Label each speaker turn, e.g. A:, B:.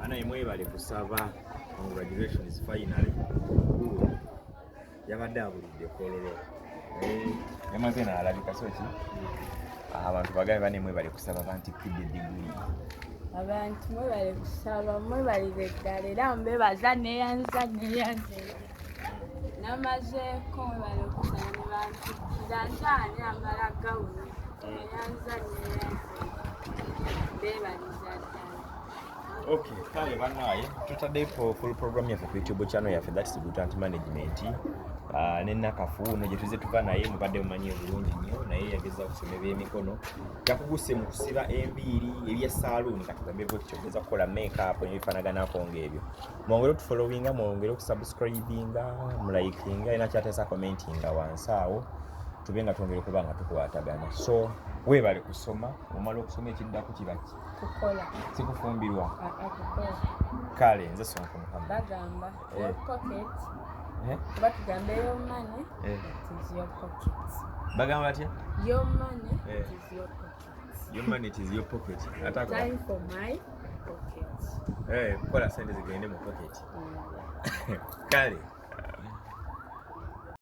A: Ana imwebale kusaba. Congratulations finally. Yabadde abulidde kololo. Yamaze n'alabika soki. Abantu bagabe bane mwebale kusaba banti kidde diguli.
B: Abantu mwebale kusaba mwebale ddala era mbebaza neyanza. Namazeeko mwebale kusaba ne bantu kidanjani amala gawuno. Neyanza. Mbebaliza ddala.
A: Okay, kale banaye tutadde full program yaffe ku YouTube channel yaffe that is Good Management. Ne Nakafu no gye tuze tuva naye mubadde mumanyi bulungi nnyo naye yageza okusoma ebyemikono yakuguse mu kusiba embiiri ebya saloon katugambe bwe kyogeza kukola makeup n'ebifanaganako ng'ebyo mwongere tufollowinga mwongere okusubscribinga mulayikinga era kyatesa commentinga wansi awo tube nga twongere kuba nga tukwatagana so weebale kusoma omala okusoma ekiddako kibaki
B: kukola
A: sikufumbirwa
B: kukola
A: kale nze sonko Muhammad
B: bagamba your pocket batugamba your money it is your pocket
A: bagamba batya
B: your money it is your pocket
A: your money it is your pocket
B: time for my pocket
A: kukola sente zigende mu pocket kale